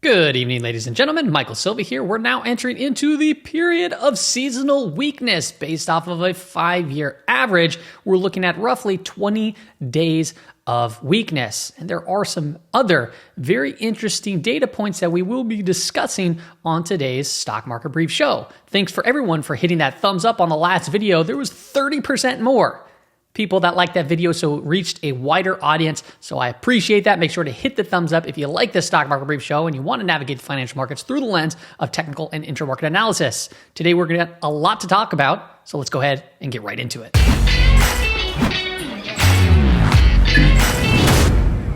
Good evening, ladies and gentlemen. Michael Silva here. We're now entering into the period of seasonal weakness based off of a 5-year average. We're looking at roughly 20 days of weakness. And there are some other very interesting data points that we will be discussing on today's Stock Market Brief show. Thanks for everyone for hitting that thumbs up on the last video. There was 30% more people that liked that video, so it reached a wider audience. So I appreciate that. Make sure to hit the thumbs up if you like this Stock Market Brief show and you want to navigate the financial markets through the lens of technical and intra-market analysis. Today, we're going to have a lot to talk about, so let's go ahead and get right into it.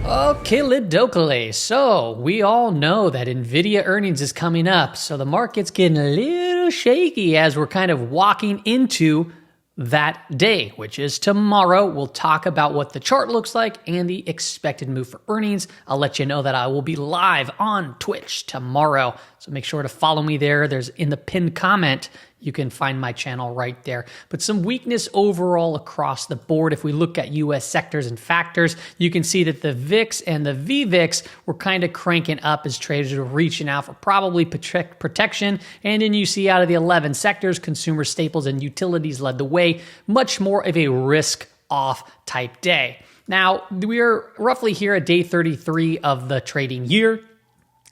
Okay, Lidokale. So we all know that Nvidia earnings is coming up, so the market's getting a little shaky as we're kind of walking into that day, which is tomorrow. We'll talk about what the chart looks like and the expected move for earnings. I'll let you know that I will be live on Twitch tomorrow, so make sure to follow me there. There's in the pinned comment, you can find my channel right there. But some weakness overall across the board. If we look at US sectors and factors, you can see that the VIX and the VVIX were kind of cranking up as traders were reaching out for probably protection. And then you see out of the 11 sectors, consumer staples and utilities led the way, much more of a risk off type day. Now, we're roughly here at day 33 of the trading year.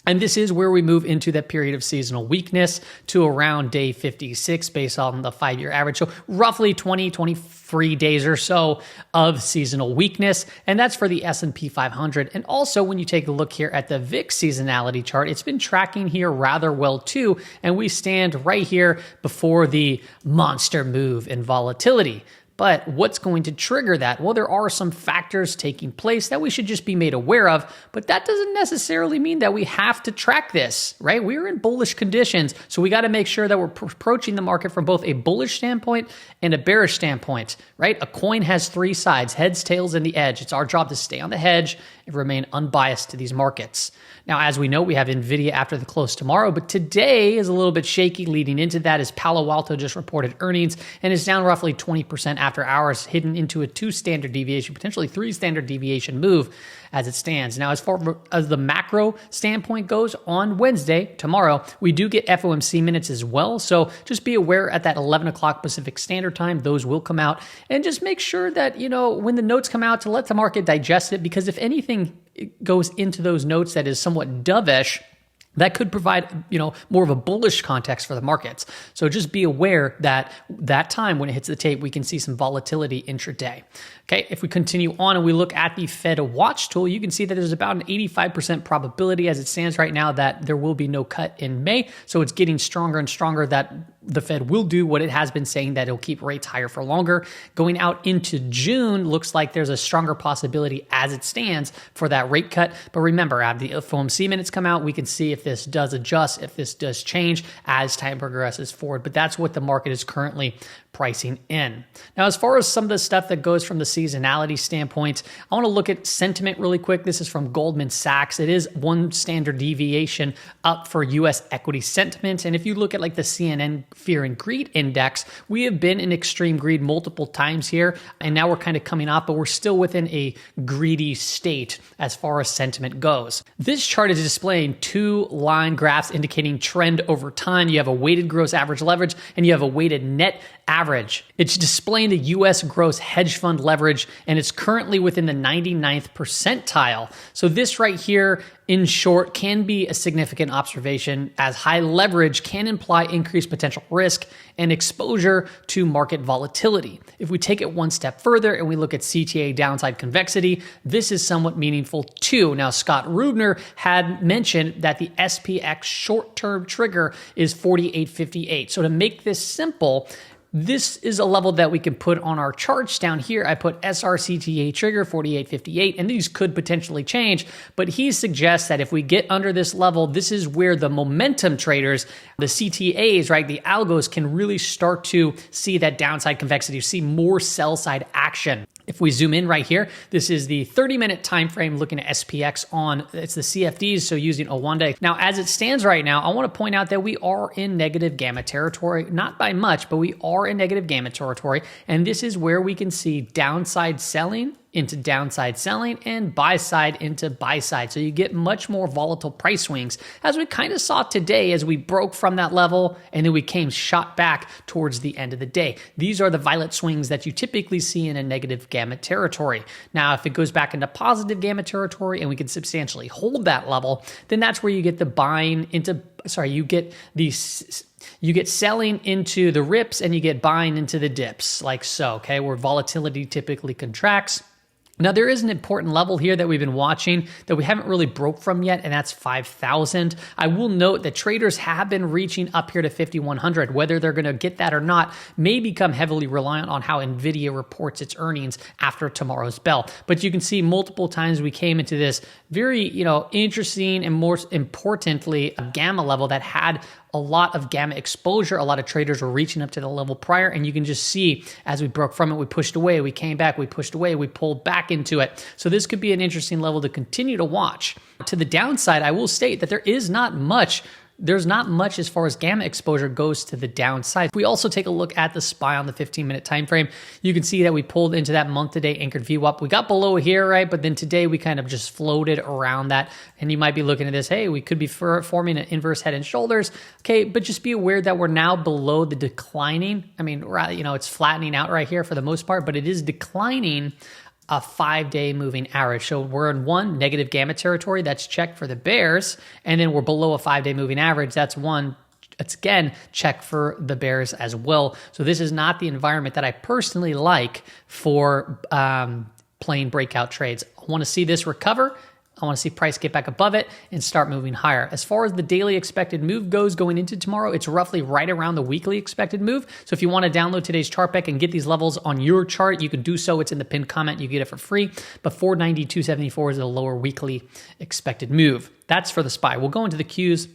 And this is where we move into that period of seasonal weakness to around day 56 based on the 5-year average. So roughly 23 days or so of seasonal weakness. And that's for the S&P 500. And also when you take a look here at the VIX seasonality chart, it's been tracking here rather well too. And we stand right here before the monster move in volatility. But what's going to trigger that? Well, there are some factors taking place that we should just be made aware of, but that doesn't necessarily mean that we have to track this, right? We're in bullish conditions, so we got to make sure that we're approaching the market from both a bullish standpoint and a bearish standpoint, right? A coin has 3 sides, heads, tails, and the edge. It's our job to stay on the hedge and remain unbiased to these markets. Now, as we know, we have Nvidia after the close tomorrow, but today is a little bit shaky. Leading into that is Palo Alto just reported earnings and is down roughly 20% after hours, hidden into a 2 standard deviation, potentially 3 standard deviation move as it stands. Now, as far as the macro standpoint goes, on Wednesday, tomorrow, we do get FOMC minutes as well. So just be aware at that 11 o'clock Pacific Standard Time, those will come out. And just make sure that, when the notes come out, to let the market digest it, because if anything goes into those notes that is somewhat dovish, that could provide, more of a bullish context for the markets. So just be aware that that time when it hits the tape, we can see some volatility intraday. Okay, if we continue on and we look at the Fed watch tool, you can see that there's about an 85% probability as it stands right now that there will be no cut in May. So it's getting stronger and stronger that the Fed will do what it has been saying, that it'll keep rates higher for longer. Going out into June, looks like there's a stronger possibility as it stands for that rate cut. But remember, as the FOMC minutes come out, we can see if this does adjust, if this does change as time progresses forward. But that's what the market is currently pricing in. Now, as far as some of the stuff that goes from the seasonality standpoint, I want to look at sentiment really quick. This is from Goldman Sachs. It is 1 standard deviation up for US equity sentiment. And if you look at like the CNN Fear and Greed Index, we have been in extreme greed multiple times here. And now we're kind of coming off, but we're still within a greedy state as far as sentiment goes. This chart is displaying 2 line graphs indicating trend over time. You have a weighted gross average leverage and you have a weighted net average. It's displaying the US gross hedge fund leverage, and it's currently within the 99th percentile. So this right here, in short, can be a significant observation, as high leverage can imply increased potential risk and exposure to market volatility. If we take it one step further and we look at CTA downside convexity, this is somewhat meaningful too. Now, Scott Rubner had mentioned that the SPX short-term trigger is 48.58. So to make this simple, this is a level that we can put on our charts down here. I put SRCTA trigger 48.58, and these could potentially change, but he suggests that if we get under this level, this is where the momentum traders, the CTAs, right, the algos can really start to see that downside convexity, see more sell side action. If we zoom in right here, this is the 30-minute time frame looking at SPX on, it's the CFDs, so using a 1 day. Now, as it stands right now, I want to point out that we are in negative gamma territory, not by much, but we are in negative gamma territory, and this is where we can see downside selling into downside selling and buy side into buy side. So you get much more volatile price swings, as we kind of saw today as we broke from that level and then we came shot back towards the end of the day. These are the violet swings that you typically see in a negative gamma territory. Now, if it goes back into positive gamma territory and we can substantially hold that level, then that's where you get the buying into, you get selling into the rips and you get buying into the dips, like so, okay, where volatility typically contracts. Now, there is an important level here that we've been watching that we haven't really broke from yet, and that's 5,000. I will note that traders have been reaching up here to 5,100. Whether they're going to get that or not may become heavily reliant on how Nvidia reports its earnings after tomorrow's bell. But you can see multiple times we came into this very, interesting and more importantly, a gamma level that had a lot of gamma exposure. A lot of traders were reaching up to the level prior, and you can just see as we broke from it, we pushed away, we came back, we pushed away, we pulled back into it. So this could be an interesting level to continue to watch. To the downside, I will state that there's not much as far as gamma exposure goes to the downside. If we also take a look at the SPY on the 15-minute time frame, you can see that we pulled into that month-to-date anchored VWAP. We got below here, right? But then today we kind of just floated around that. And you might be looking at this, hey, we could be forming an inverse head and shoulders. Okay, but just be aware that we're now below the declining. It's flattening out right here for the most part, but it is declining a 5-day moving average. So we're in one negative gamma territory, that's checked for the bears, and then we're below a 5-day moving average. That's one. It's again check for the bears as well. So this is not the environment that I personally like for playing breakout trades. I want to see this recover. I want to see price get back above it and start moving higher. As far as the daily expected move goes going into tomorrow, it's roughly right around the weekly expected move. So if you want to download today's chart deck and get these levels on your chart, you can do so. It's in the pinned comment. You get it for free. But 492.74 is the lower weekly expected move. That's for the SPY. We'll go into the Qs.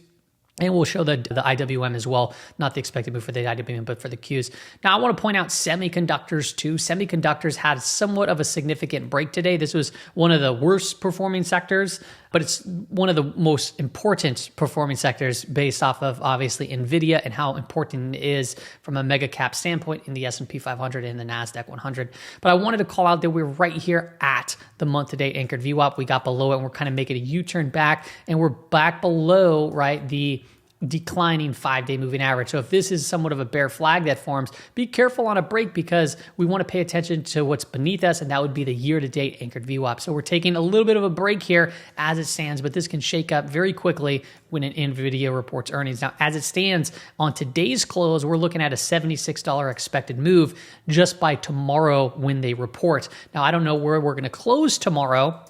And we'll show the IWM as well, not the expected move for the IWM, but for the Qs. Now, I want to point out semiconductors too. Semiconductors had somewhat of a significant break today. This was one of the worst performing sectors, but it's one of the most important performing sectors based off of obviously Nvidia and how important it is from a mega cap standpoint in the S&P 500 and the NASDAQ 100. But I wanted to call out that we're right here at the month-to-date anchored VWAP. We got below it and we're kind of making a U-turn back, and we're back below, right, the declining 5-day moving average. So if this is somewhat of a bear flag that forms, be careful on a break because we want to pay attention to what's beneath us, and that would be the year-to-date anchored VWAP. So we're taking a little bit of a break here as it stands, but this can shake up very quickly when an Nvidia reports earnings. Now, as it stands on today's close, we're looking at a $76 expected move just by tomorrow when they report. Now, I don't know where we're going to close tomorrow,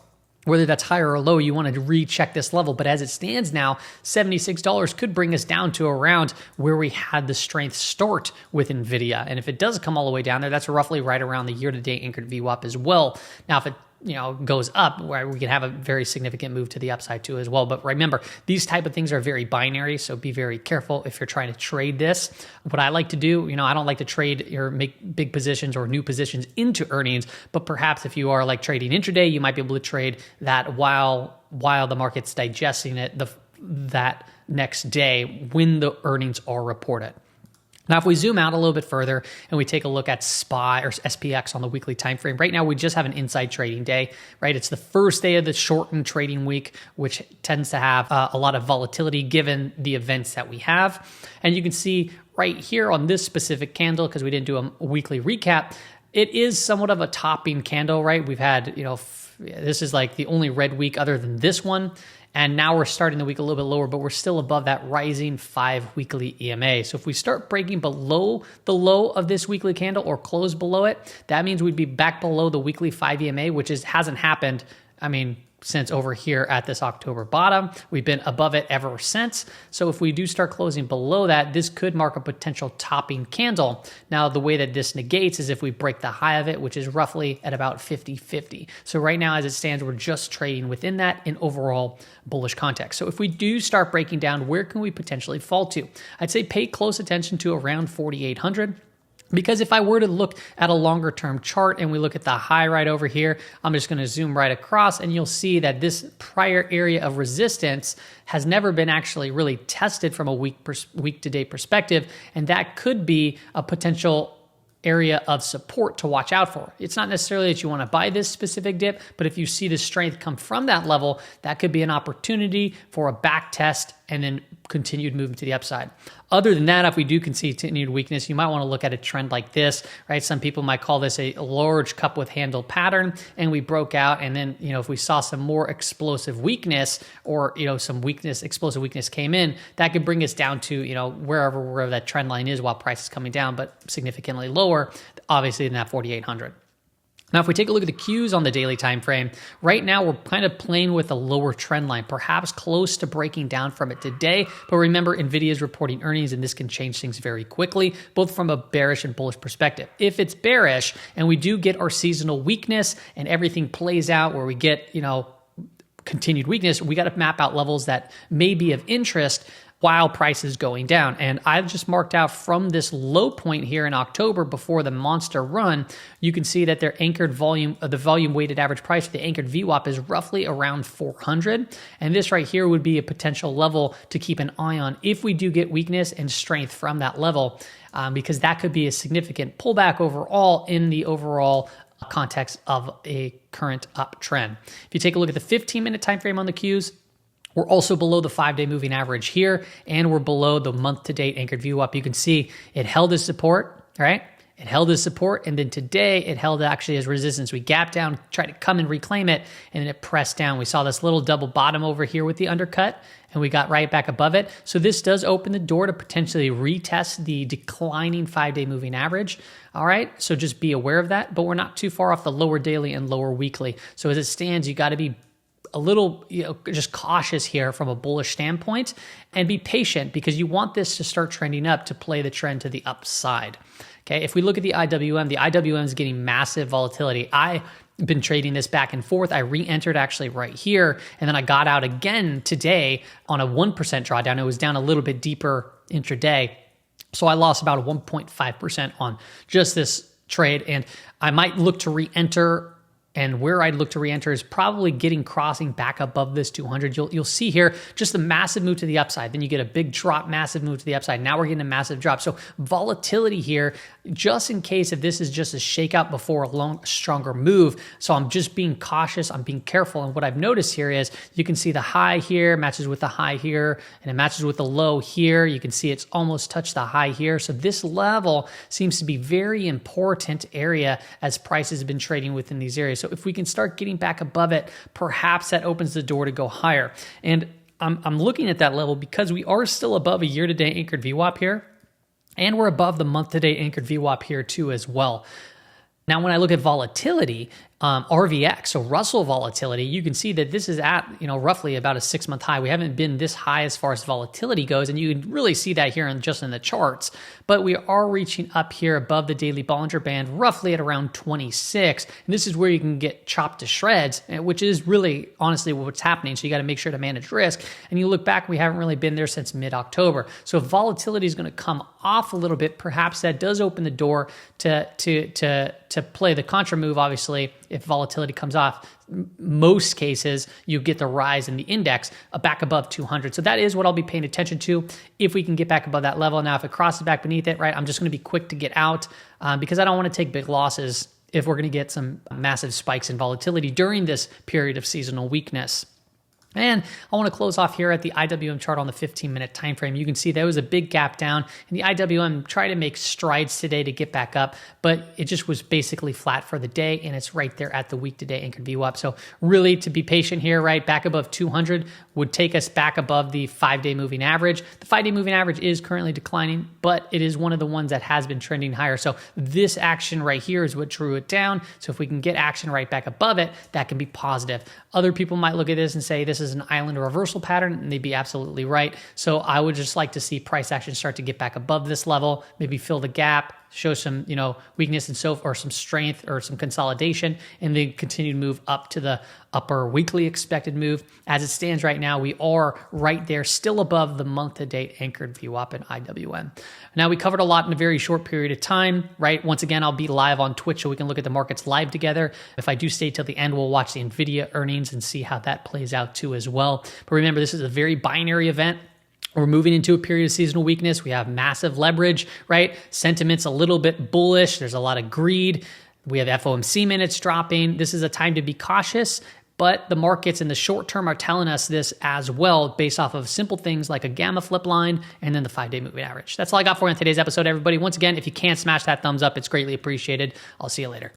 whether that's higher or low. You want to recheck this level. But as it stands now, $76 could bring us down to around where we had the strength start with Nvidia. And if it does come all the way down there, that's roughly right around the year-to-date anchored VWAP as well. Now, if it goes up, where we can have a very significant move to the upside too as well. But remember, these type of things are very binary, so be very careful if you're trying to trade this. What I like to do, I don't like to trade or make big positions or new positions into earnings, but perhaps if you are like trading intraday, you might be able to trade that while the market's digesting it that next day when the earnings are reported. Now, if we zoom out a little bit further and we take a look at SPY or SPX on the weekly time frame, right now we just have an inside trading day, right? It's the first day of the shortened trading week, which tends to have a lot of volatility given the events that we have. And you can see right here on this specific candle, because we didn't do a weekly recap, it is somewhat of a topping candle, right? We've had, this is like the only red week other than this one. And now we're starting the week a little bit lower, but we're still above that rising 5-weekly EMA. So if we start breaking below the low of this weekly candle or close below it, that means we'd be back below the weekly 5 EMA, which hasn't happened, since over here at this October bottom. We've been above it ever since. So if we do start closing below that, this could mark a potential topping candle. Now, the way that this negates is if we break the high of it, which is roughly at about 50-50. So right now, as it stands, we're just trading within that in overall bullish context. So if we do start breaking down, where can we potentially fall to? I'd say pay close attention to around 4,800. Because if I were to look at a longer term chart and we look at the high right over here, I'm just going to zoom right across and you'll see that this prior area of resistance has never been actually really tested from a week to day perspective. And that could be a potential area of support to watch out for. It's not necessarily that you want to buy this specific dip, but if you see the strength come from that level, that could be an opportunity for a back test and then continued movement to the upside. Other than that, if we do continued weakness, you might want to look at a trend like this, right? Some people might call this a large cup with handle pattern, and we broke out. And then, if we saw some more explosive weakness or, some explosive weakness came in, that could bring us down to, wherever that trend line is while price is coming down, but significantly lower, obviously, than that 4,800. Now, if we take a look at the Qs on the daily time frame, right now we're kind of playing with a lower trend line, perhaps close to breaking down from it today. But remember, Nvidia is reporting earnings, and this can change things very quickly, both from a bearish and bullish perspective. If it's bearish and we do get our seasonal weakness and everything plays out where we get, continued weakness, we got to map out levels that may be of interest while price is going down. And I've just marked out from this low point here in October before the monster run, you can see that their anchored volume, the volume weighted average price for the anchored VWAP is roughly around 400. And this right here would be a potential level to keep an eye on if we do get weakness and strength from that level, because that could be a significant pullback overall in the overall context of a current uptrend. If you take a look at the 15-minute time frame on the Qs, we're also below the 5-day moving average here, and we're below the month-to-date anchored VWAP. You can see it held as support, right? It held as support, and then today it held actually as resistance. We gapped down, tried to come and reclaim it, and then it pressed down. We saw this little double bottom over here with the undercut, and we got right back above it. So this does open the door to potentially retest the declining 5-day moving average. All right, so just be aware of that, but we're not too far off the lower daily and lower weekly. So as it stands, you got to be a little, just cautious here from a bullish standpoint and be patient because you want this to start trending up to play the trend to the upside. Okay, if we look at the IWM is getting massive volatility. I've been trading this back and forth. I re-entered actually right here, and then I got out again today on a 1% drawdown. It was down a little bit deeper intraday. So I lost about a 1.5% on just this trade, and I might look to re-enter. And where I'd look to re-enter is probably crossing back above this 200. You'll see here just the massive move to the upside. Then you get a big drop, massive move to the upside. Now we're getting a massive drop. So volatility here, just in case if this is just a shakeout before a stronger move. So I'm just being cautious. I'm being careful. And what I've noticed here is you can see the high here matches with the high here, and it matches with the low here. You can see it's almost touched the high here. So this level seems to be very important area as prices have been trading within these areas. So if we can start getting back above it, perhaps that opens the door to go higher. And I'm looking at that level because we are still above a year-to-date anchored VWAP here, and we're above the month-to-date anchored VWAP here too as well. Now, when I look at volatility, RVX, so Russell volatility, you can see that this is at, roughly about a 6-month high. We haven't been this high as far as volatility goes, and you can really see that here just in the charts. But we are reaching up here above the daily Bollinger Band, roughly at around 26. And this is where you can get chopped to shreds, which is really, honestly, what's happening. So you got to make sure to manage risk. And you look back, we haven't really been there since mid-October. So if volatility is going to come off a little bit, perhaps that does open the door to play the contra move, obviously. If volatility comes off, most cases, you get the rise in the index back above 200. So that is what I'll be paying attention to if we can get back above that level. Now, if it crosses back beneath it, right, I'm just going to be quick to get out because I don't want to take big losses if we're going to get some massive spikes in volatility during this period of seasonal weakness. And I want to close off here at the IWM chart on the 15-minute time frame. You can see there was a big gap down, and the IWM tried to make strides today to get back up, but it just was basically flat for the day, and it's right there at the week-to-day anchored VWAP. So really, to be patient here, right, back above 200 would take us back above the 5-day moving average. The 5-day moving average is currently declining, but it is one of the ones that has been trending higher. So this action right here is what drew it down. So if we can get action right back above it, that can be positive. Other people might look at this and say this is an island reversal pattern, and they'd be absolutely right. So I would just like to see price action start to get back above this level, maybe fill the gap, show some, weakness and or some strength or some consolidation, and then continue to move up to the upper weekly expected move. As it stands right now, we are right there, still above the month-to-date anchored VWAP and IWM. Now, we covered a lot in a very short period of time, right? Once again, I'll be live on Twitch so we can look at the markets live together. If I do stay till the end, we'll watch the Nvidia earnings and see how that plays out too as well. But remember, this is a very binary event. We're moving into a period of seasonal weakness. We have massive leverage, right? Sentiment's a little bit bullish. There's a lot of greed. We have FOMC minutes dropping. This is a time to be cautious, but the markets in the short term are telling us this as well based off of simple things like a gamma flip line and then the 5-day moving average. That's all I got for you on today's episode, everybody. Once again, if you can smash that thumbs up, it's greatly appreciated. I'll see you later.